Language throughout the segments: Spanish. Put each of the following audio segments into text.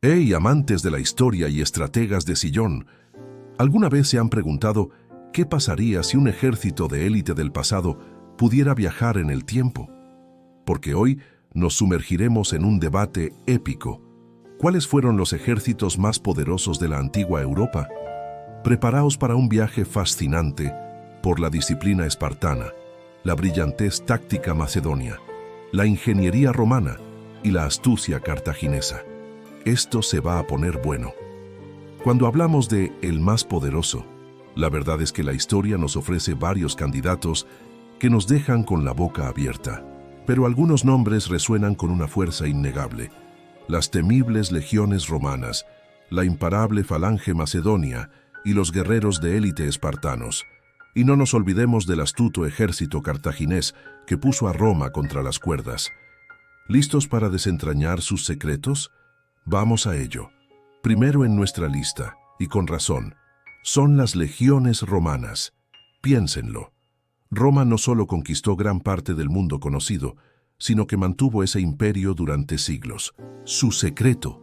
¡Hey, amantes de la historia y estrategas de sillón! ¿Alguna vez se han preguntado qué pasaría si un ejército de élite del pasado pudiera viajar en el tiempo? Porque hoy nos sumergiremos en un debate épico. ¿Cuáles fueron los ejércitos más poderosos de la antigua Europa? Preparaos para un viaje fascinante por la disciplina espartana, la brillantez táctica macedonia, la ingeniería romana y la astucia cartaginesa. Esto se va a poner bueno. Cuando hablamos de el más poderoso, la verdad es que la historia nos ofrece varios candidatos que nos dejan con la boca abierta. Pero algunos nombres resuenan con una fuerza innegable. Las temibles legiones romanas, la imparable falange macedonia y los guerreros de élite espartanos. Y no nos olvidemos del astuto ejército cartaginés que puso a Roma contra las cuerdas. ¿Listos para desentrañar sus secretos? Vamos a ello. Primero en nuestra lista, y con razón, son las legiones romanas. Piénsenlo. Roma no solo conquistó gran parte del mundo conocido, sino que mantuvo ese imperio durante siglos. Su secreto,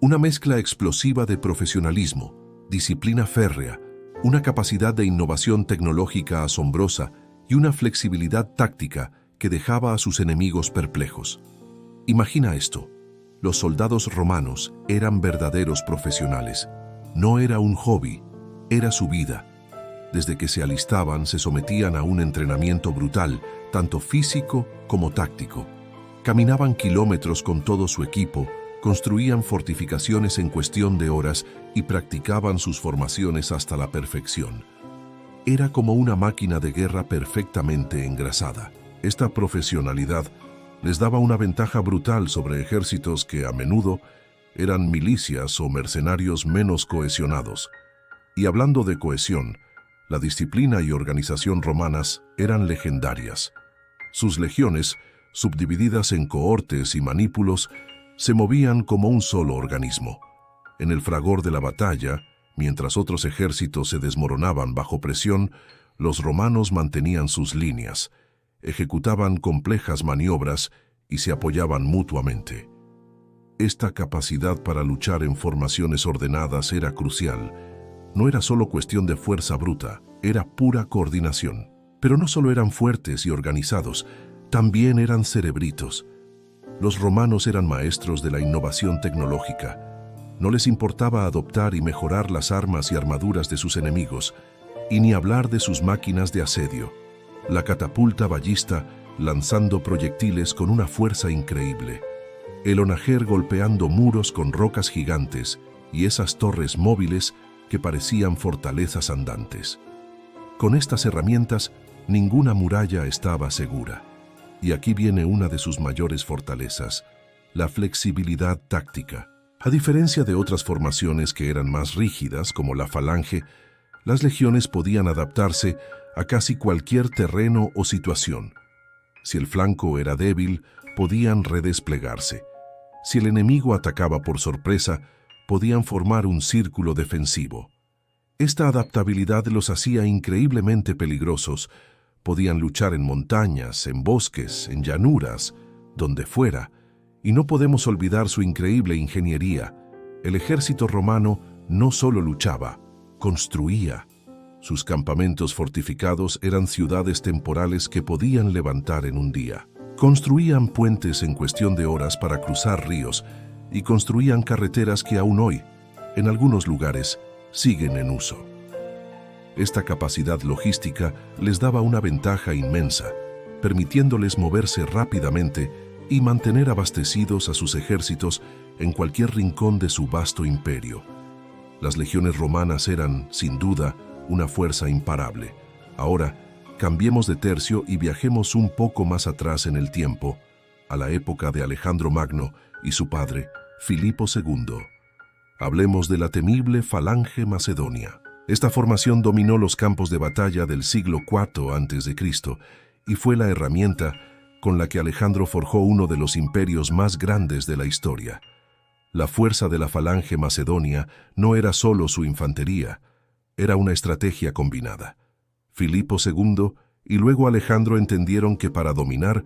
una mezcla explosiva de profesionalismo, disciplina férrea, una capacidad de innovación tecnológica asombrosa y una flexibilidad táctica que dejaba a sus enemigos perplejos. Imagina esto. Los soldados romanos eran verdaderos profesionales. No era un hobby, era su vida. Desde que se alistaban, se sometían a un entrenamiento brutal, tanto físico como táctico. Caminaban kilómetros con todo su equipo, construían fortificaciones en cuestión de horas y practicaban sus formaciones hasta la perfección. Era como una máquina de guerra perfectamente engrasada. Esta profesionalidad les daba una ventaja brutal sobre ejércitos que a menudo eran milicias o mercenarios menos cohesionados. Y hablando de cohesión, la disciplina y organización romanas eran legendarias. Sus legiones, subdivididas en cohortes y manípulos, se movían como un solo organismo. En el fragor de la batalla, mientras otros ejércitos se desmoronaban bajo presión, los romanos mantenían sus líneas, ejecutaban complejas maniobras y se apoyaban mutuamente. Esta capacidad para luchar en formaciones ordenadas era crucial. No era solo cuestión de fuerza bruta, era pura coordinación. Pero no solo eran fuertes y organizados, también eran cerebritos. Los romanos eran maestros de la innovación tecnológica. No les importaba adoptar y mejorar las armas y armaduras de sus enemigos, y ni hablar de sus máquinas de asedio. La catapulta ballista lanzando proyectiles con una fuerza increíble, el onager golpeando muros con rocas gigantes y esas torres móviles que parecían fortalezas andantes. Con estas herramientas, ninguna muralla estaba segura. Y aquí viene una de sus mayores fortalezas, la flexibilidad táctica. A diferencia de otras formaciones que eran más rígidas, como la falange, las legiones podían adaptarse a casi cualquier terreno o situación. Si el flanco era débil, podían redesplegarse. Si el enemigo atacaba por sorpresa, podían formar un círculo defensivo. Esta adaptabilidad los hacía increíblemente peligrosos. Podían luchar en montañas, en bosques, en llanuras, donde fuera. Y no podemos olvidar su increíble ingeniería. El ejército romano no solo luchaba, construía. Sus campamentos fortificados eran ciudades temporales que podían levantar en un día. Construían puentes en cuestión de horas para cruzar ríos y construían carreteras que aún hoy, en algunos lugares, siguen en uso. Esta capacidad logística les daba una ventaja inmensa, permitiéndoles moverse rápidamente y mantener abastecidos a sus ejércitos en cualquier rincón de su vasto imperio. Las legiones romanas eran, sin duda, una fuerza imparable. Ahora, cambiemos de tercio y viajemos un poco más atrás en el tiempo, a la época de Alejandro Magno y su padre, Filipo II. Hablemos de la temible falange macedonia. Esta formación dominó los campos de batalla del siglo IV a.C. y fue la herramienta con la que Alejandro forjó uno de los imperios más grandes de la historia. La fuerza de la falange macedonia no era solo su infantería, era una estrategia combinada. Filipo II y luego Alejandro entendieron que para dominar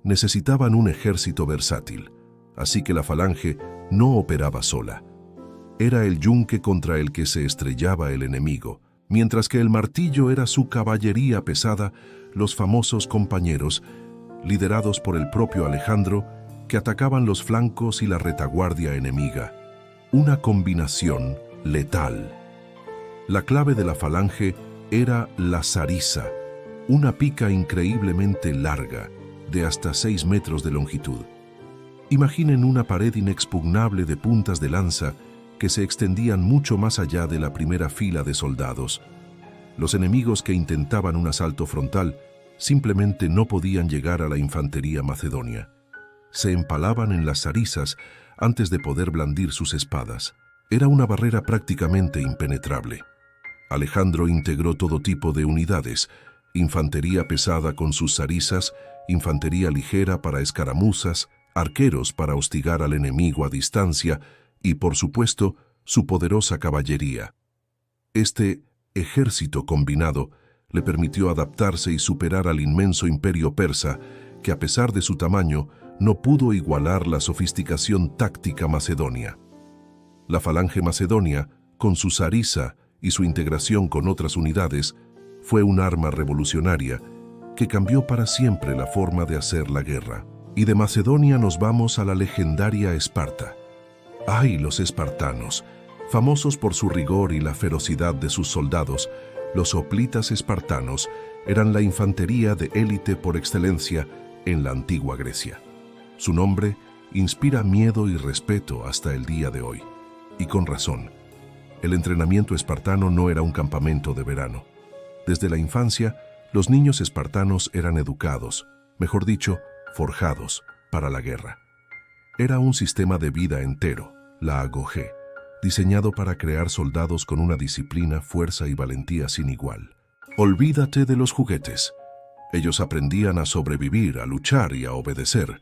necesitaban un ejército versátil. así que la falange no operaba sola. Era el yunque contra el que se estrellaba el enemigo, mientras que el martillo era su caballería pesada, los famosos compañeros, liderados por el propio Alejandro, que atacaban los flancos y la retaguardia enemiga. Una combinación letal. La clave de la falange era la sarisa, una pica increíblemente larga, de hasta 6 metros de longitud. Imaginen una pared inexpugnable de puntas de lanza que se extendían mucho más allá de la primera fila de soldados. Los enemigos que intentaban un asalto frontal simplemente no podían llegar a la infantería macedonia. Se empalaban en las sarisas antes de poder blandir sus espadas. Era una barrera prácticamente impenetrable. Alejandro integró todo tipo de unidades: infantería pesada con sus sarisas, infantería ligera para escaramuzas, arqueros para hostigar al enemigo a distancia y, por supuesto, su poderosa caballería. Este ejército combinado le permitió adaptarse y superar al inmenso imperio persa, que a pesar de su tamaño, no pudo igualar la sofisticación táctica macedonia. La falange macedonia, con su sarisa y su integración con otras unidades, fue un arma revolucionaria que cambió para siempre la forma de hacer la guerra. Y de Macedonia nos vamos a la legendaria Esparta. ¡Ay, los espartanos! Famosos por su rigor y la ferocidad de sus soldados, los hoplitas espartanos eran la infantería de élite por excelencia en la antigua Grecia. Su nombre inspira miedo y respeto hasta el día de hoy. Y con razón. El entrenamiento espartano no era un campamento de verano. Desde la infancia, los niños espartanos eran educados, mejor dicho, forjados para la guerra. Era un sistema de vida entero, la agogé, diseñado para crear soldados con una disciplina, fuerza y valentía sin igual. Olvídate de los juguetes. Ellos aprendían a sobrevivir, a luchar y a obedecer.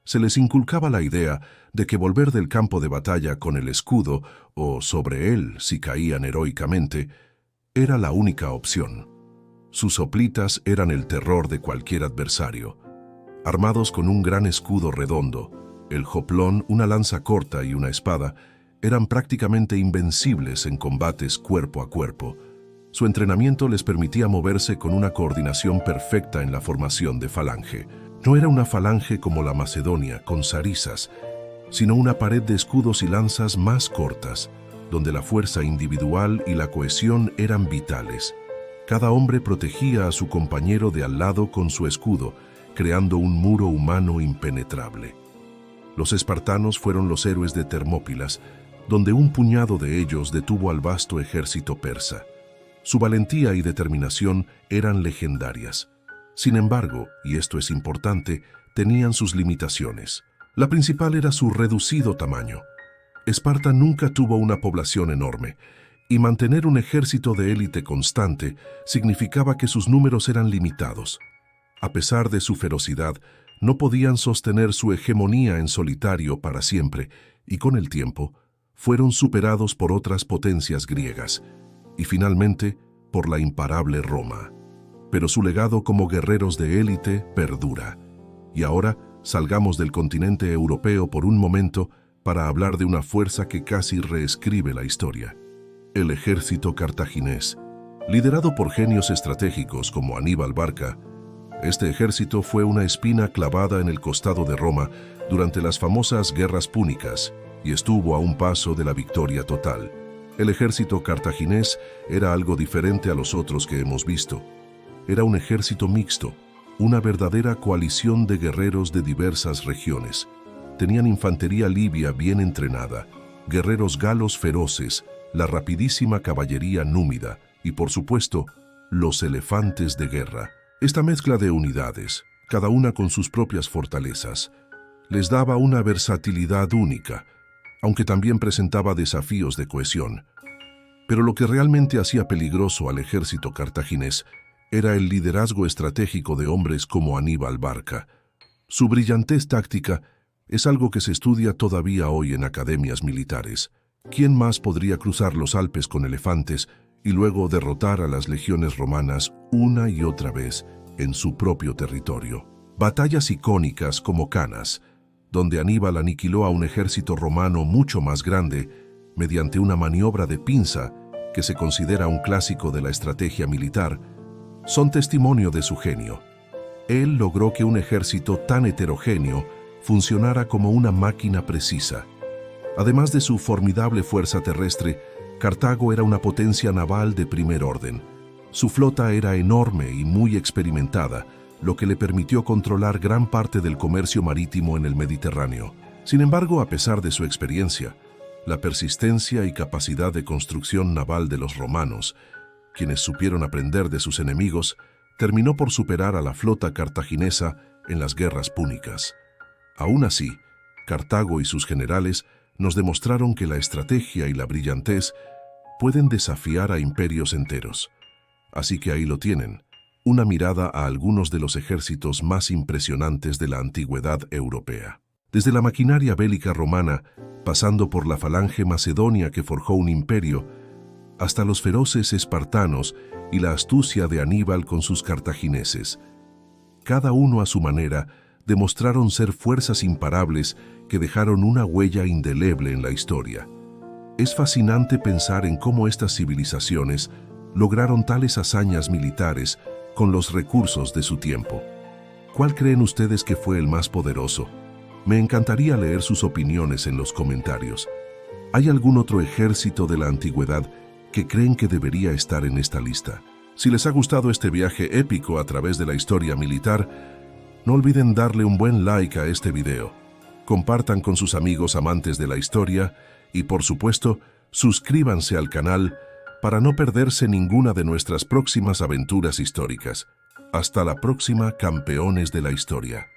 Se les inculcaba la idea de que volver del campo de batalla con el escudo, o sobre él si caían heroicamente, era la única opción. Sus hoplitas eran el terror de cualquier adversario. Armados con un gran escudo redondo, el hoplón, una lanza corta y una espada, eran prácticamente invencibles en combates cuerpo a cuerpo. Su entrenamiento les permitía moverse con una coordinación perfecta en la formación de falange. No era una falange como la macedonia, con sarisas, sino una pared de escudos y lanzas más cortas, donde la fuerza individual y la cohesión eran vitales. Cada hombre protegía a su compañero de al lado con su escudo, creando un muro humano impenetrable. Los espartanos fueron los héroes de Termópilas, donde un puñado de ellos detuvo al vasto ejército persa. Su valentía y determinación eran legendarias. Sin embargo, y esto es importante, tenían sus limitaciones. La principal era su reducido tamaño. Esparta nunca tuvo una población enorme, y mantener un ejército de élite constante significaba que sus números eran limitados. A pesar de su ferocidad, no podían sostener su hegemonía en solitario para siempre, y con el tiempo, fueron superados por otras potencias griegas, y finalmente por la imparable Roma. Pero su legado como guerreros de élite perdura. Y ahora salgamos del continente europeo por un momento para hablar de una fuerza que casi reescribe la historia. El ejército cartaginés. Liderado por genios estratégicos como Aníbal Barca, este ejército fue una espina clavada en el costado de Roma durante las famosas guerras púnicas y estuvo a un paso de la victoria total. El ejército cartaginés era algo diferente a los otros que hemos visto. Era un ejército mixto, una verdadera coalición de guerreros de diversas regiones. Tenían infantería libia bien entrenada, guerreros galos feroces, la rapidísima caballería númida y, por supuesto, los elefantes de guerra. Esta mezcla de unidades, cada una con sus propias fortalezas, les daba una versatilidad única, aunque también presentaba desafíos de cohesión. Pero lo que realmente hacía peligroso al ejército cartaginés era el liderazgo estratégico de hombres como Aníbal Barca. Su brillantez táctica es algo que se estudia todavía hoy en academias militares. ¿Quién más podría cruzar los Alpes con elefantes y luego derrotar a las legiones romanas una y otra vez en su propio territorio? Batallas icónicas como Canas, donde Aníbal aniquiló a un ejército romano mucho más grande mediante una maniobra de pinza que se considera un clásico de la estrategia militar, son testimonio de su genio. Él logró que un ejército tan heterogéneo funcionara como una máquina precisa. Además de su formidable fuerza terrestre, Cartago era una potencia naval de primer orden. Su flota era enorme y muy experimentada, lo que le permitió controlar gran parte del comercio marítimo en el Mediterráneo. Sin embargo, a pesar de su experiencia, la persistencia y capacidad de construcción naval de los romanos, quienes supieron aprender de sus enemigos, terminó por superar a la flota cartaginesa en las guerras púnicas. Aún así, Cartago y sus generales nos demostraron que la estrategia y la brillantez pueden desafiar a imperios enteros. Así que ahí lo tienen, una mirada a algunos de los ejércitos más impresionantes de la antigüedad europea. Desde la maquinaria bélica romana, pasando por la falange macedonia que forjó un imperio, hasta los feroces espartanos y la astucia de Aníbal con sus cartagineses. Cada uno a su manera demostraron ser fuerzas imparables que dejaron una huella indeleble en la historia. Es fascinante pensar en cómo estas civilizaciones lograron tales hazañas militares con los recursos de su tiempo. ¿Cuál creen ustedes que fue el más poderoso? Me encantaría leer sus opiniones en los comentarios. ¿Hay algún otro ejército de la antigüedad que creen que debería estar en esta lista? Si les ha gustado este viaje épico a través de la historia militar, no olviden darle un buen like a este video. Compartan con sus amigos amantes de la historia y, por supuesto, suscríbanse al canal para no perderse ninguna de nuestras próximas aventuras históricas. Hasta la próxima, campeones de la historia.